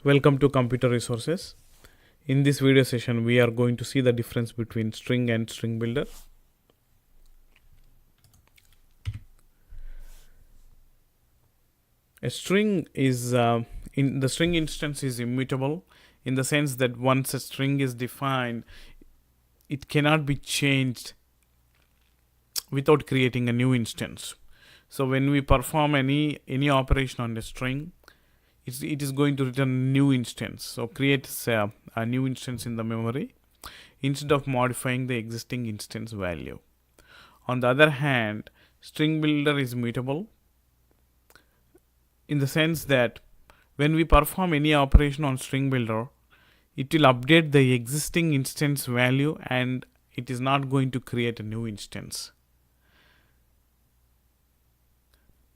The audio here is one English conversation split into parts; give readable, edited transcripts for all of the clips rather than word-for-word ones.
Welcome to Computer Resources. In this video session, we are going to see the difference between string and string builder. A string is in the string instance is immutable in the sense that once a string is defined, it cannot be changed without creating a new instance. So when we perform any operation on a string, it is going to return a new instance. So creates a new instance in the memory instead of modifying the existing instance value. On the other hand, string builder is mutable in the sense that when we perform any operation on string builder, it will update the existing instance value and it is not going to create a new instance.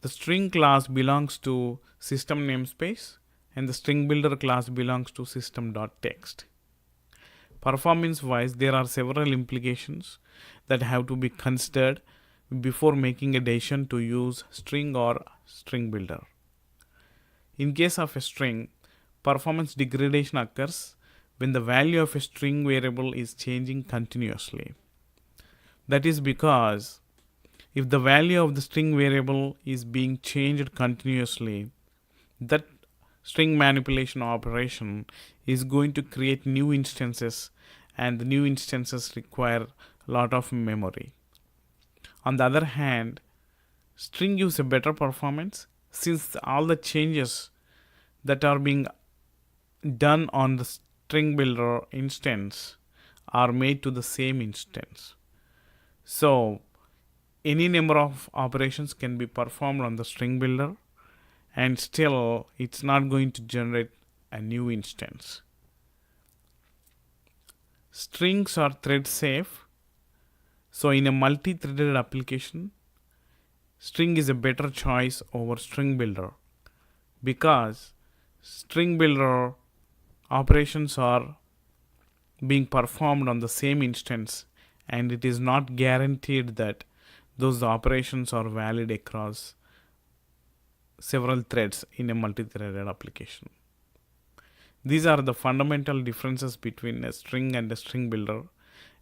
The string class belongs to system namespace and the string builder class belongs to system.text. Performance wise, there are several implications that have to be considered before making a decision to use string or string builder. In case of a string, performance degradation occurs when the value of a string variable is changing continuously. That is because if the value of the string variable is being changed continuously, that string manipulation operation is going to create new instances, and the new instances require a lot of memory. On the other hand, string gives a better performance since all the changes that are being done on the string builder instance are made to the same instance. So any number of operations can be performed on the string builder and still it's not going to generate a new instance. Strings are thread safe. So in a multi-threaded application, string is a better choice over string builder because string builder operations are being performed on the same instance and it is not guaranteed that those operations are valid across several threads in a multi-threaded application. These are the fundamental differences between a string and a string builder.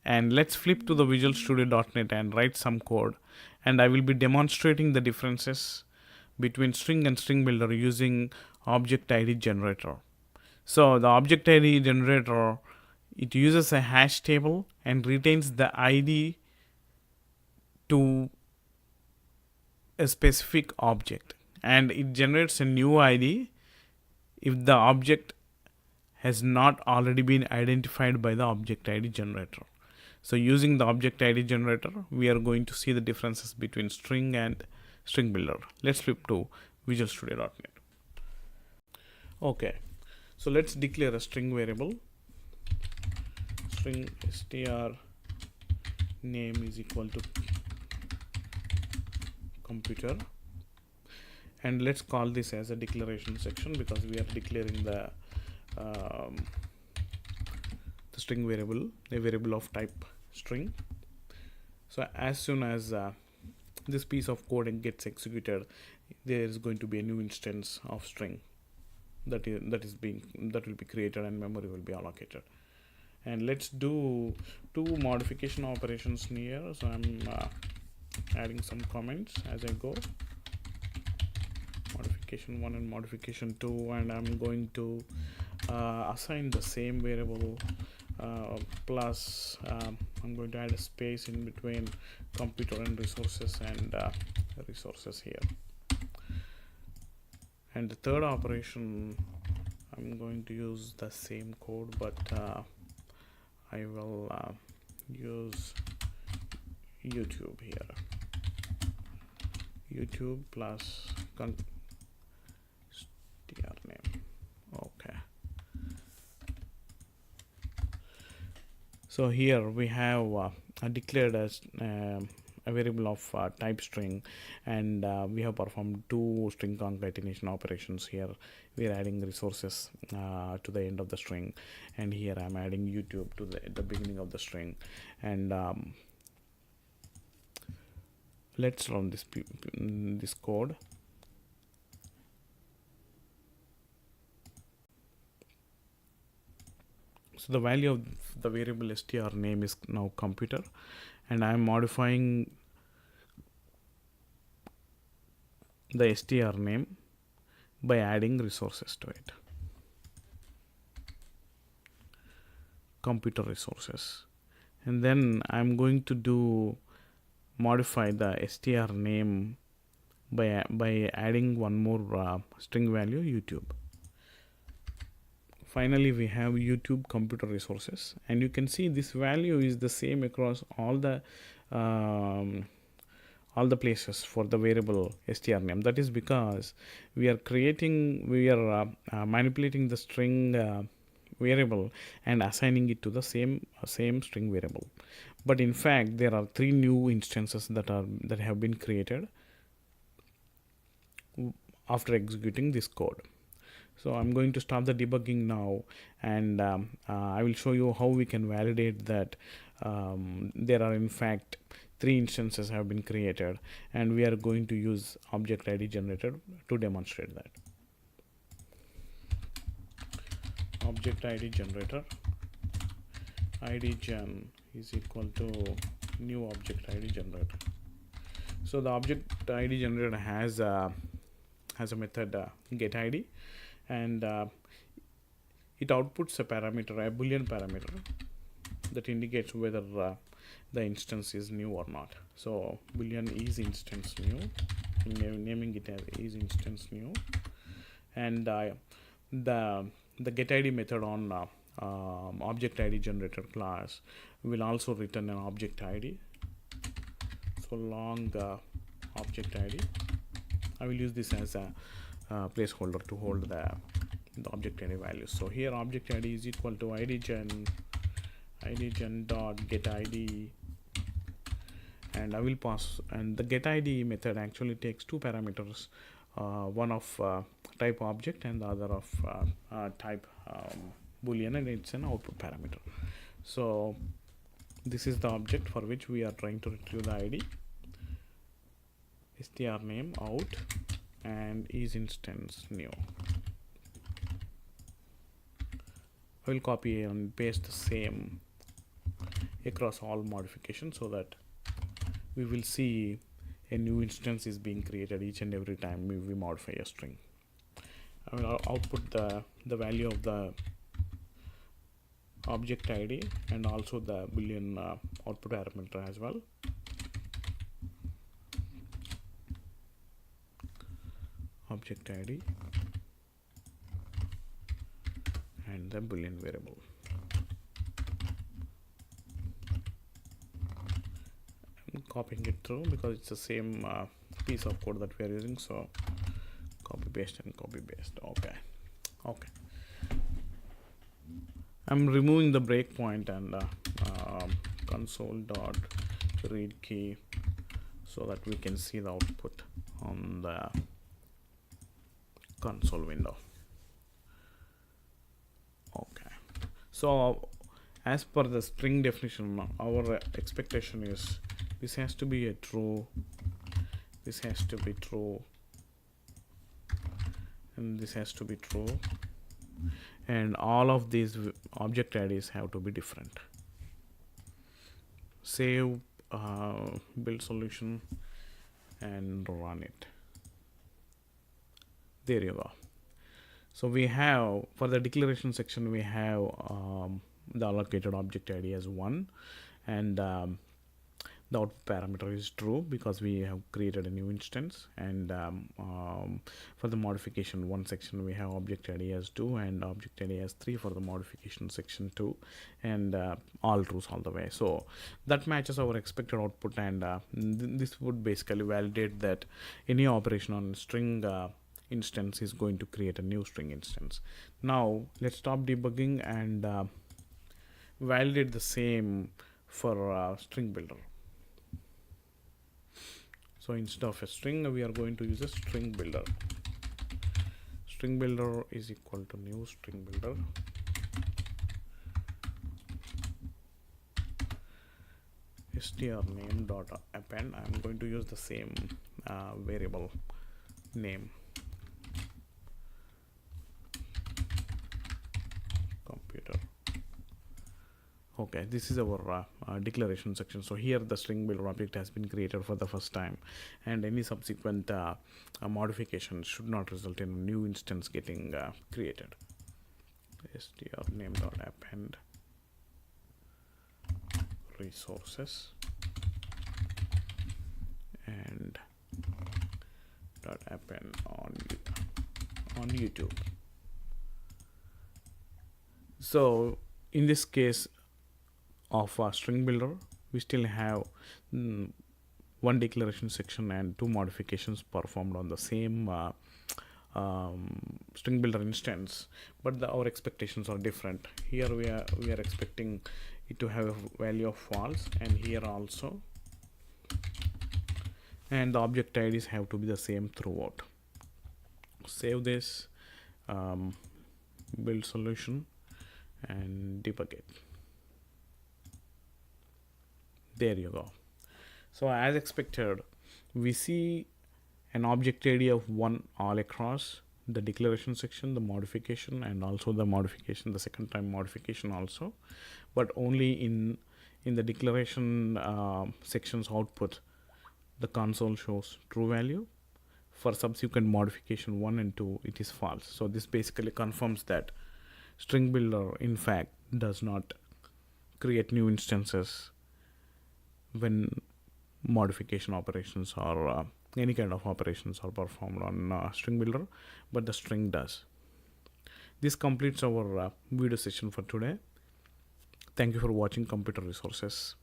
And let's flip to the Visual Studio.net and write some code. And I will be demonstrating the differences between string and string builder using ObjectIDGenerator. So the ObjectIDGenerator, it uses a hash table and retains the ID to a specific object, and it generates a new ID if the object has not already been identified by the ObjectIDGenerator. So using the ObjectIDGenerator, we are going to see the differences between string and string builder. Let's flip to Visual Studio.net. Okay, so let's declare a string variable. String str name is equal to computer, and let's call this as a declaration section because we are declaring the string variable, a variable of type string. So as soon as this piece of code gets executed, there is going to be a new instance of string that will be created and memory will be allocated. And let's do two modification operations here. So I'm adding some comments as I go. Modification 1 and modification 2, and I'm going to assign the same variable plus I'm going to add a space in between computer and resources and resources here. And the third operation, I'm going to use the same code, but I will use YouTube here. YouTube plus str name. Okay. So here we have declared as a variable of type string, and we have performed two string concatenation operations here. We are adding resources to the end of the string, and here I'm adding YouTube to the beginning of the string. And let's run this code. So the value of the variable str name is now computer, and I am modifying the str name by adding resources to it. Computer resources, and then I'm going to modify the str name by adding one more string value, YouTube. Finally, we have YouTube computer resources, and you can see this value is the same across all the places for the variable str name. That is because we are manipulating the string variable and assigning it to the same string variable. But in fact, there are 3 new instances that have been created after executing this code. So I'm going to start the debugging now, and I will show you how we can validate that there are in fact 3 instances have been created, and we are going to use ObjectIDGenerator to demonstrate that. ObjectIDGenerator, idgen is equal to new ObjectIDGenerator. So the ObjectIDGenerator has a method getID, and it outputs a parameter, a boolean parameter, that indicates whether the instance is new or not. So boolean is instance new, naming it as is instance new, and the getID method on ObjectIDGenerator class will also return an object ID. So long object ID. I will use this as a placeholder to hold the object ID value. So here object ID is equal to idgen dot get ID, and I will pass, and the get ID method actually takes 2 parameters, one of type object and the other of type boolean, and it's an output parameter. So this is the object for which we are trying to retrieve the ID, str name out, and is instance new. I will copy and paste the same across all modifications so that we will see a new instance is being created each and every time we modify a string. I will output the value of the object ID and also the boolean output parameter as well. Object ID and the boolean variable. I'm copying it through because it's the same piece of code that we are using. So copy paste and copy paste. Okay. I'm removing the breakpoint and console dot read key so that we can see the output on the console window. Okay, so as per the string definition, our expectation is this has to be a true, this has to be true, and this has to be true, and all of these object IDs have to be different. Save, build solution, and run it. There you go. So we have, for the declaration section, we have the allocated object ID as 1, and the output parameter is true because we have created a new instance, and for the modification 1 section we have object ID as 2 and object ID as 3 for the modification section 2, and all trues all the way. So that matches our expected output, and this would basically validate that any operation on string instance is going to create a new string instance. Now let's stop debugging and validate the same for string builder. So instead of a string, we are going to use a string builder. String builder is equal to new string builder. Str name dot append. I'm going to use the same variable name. Computer. Okay, this is our declaration section. So here the string builder object has been created for the first time, and any subsequent modification should not result in a new instance getting created. strname.append resources and .append on YouTube. So in this case of string builder, we still have one declaration section and two modifications performed on the same string builder instance, but our expectations are different. Here we are expecting it to have a value of false, and here also, and the object IDs have to be the same throughout. Save this, build solution, and debug it. There you go. So as expected, we see an object ID of 1 all across the declaration section, the modification, and also the modification, the second time modification also, but only in the declaration section's output, the console shows true value. For subsequent modification 1 and 2, it is false. So this basically confirms that string builder in fact does not create new instances when modification operations or any kind of operations are performed on string builder, but the string does. This completes our video session for today. Thank you for watching Computer Resources.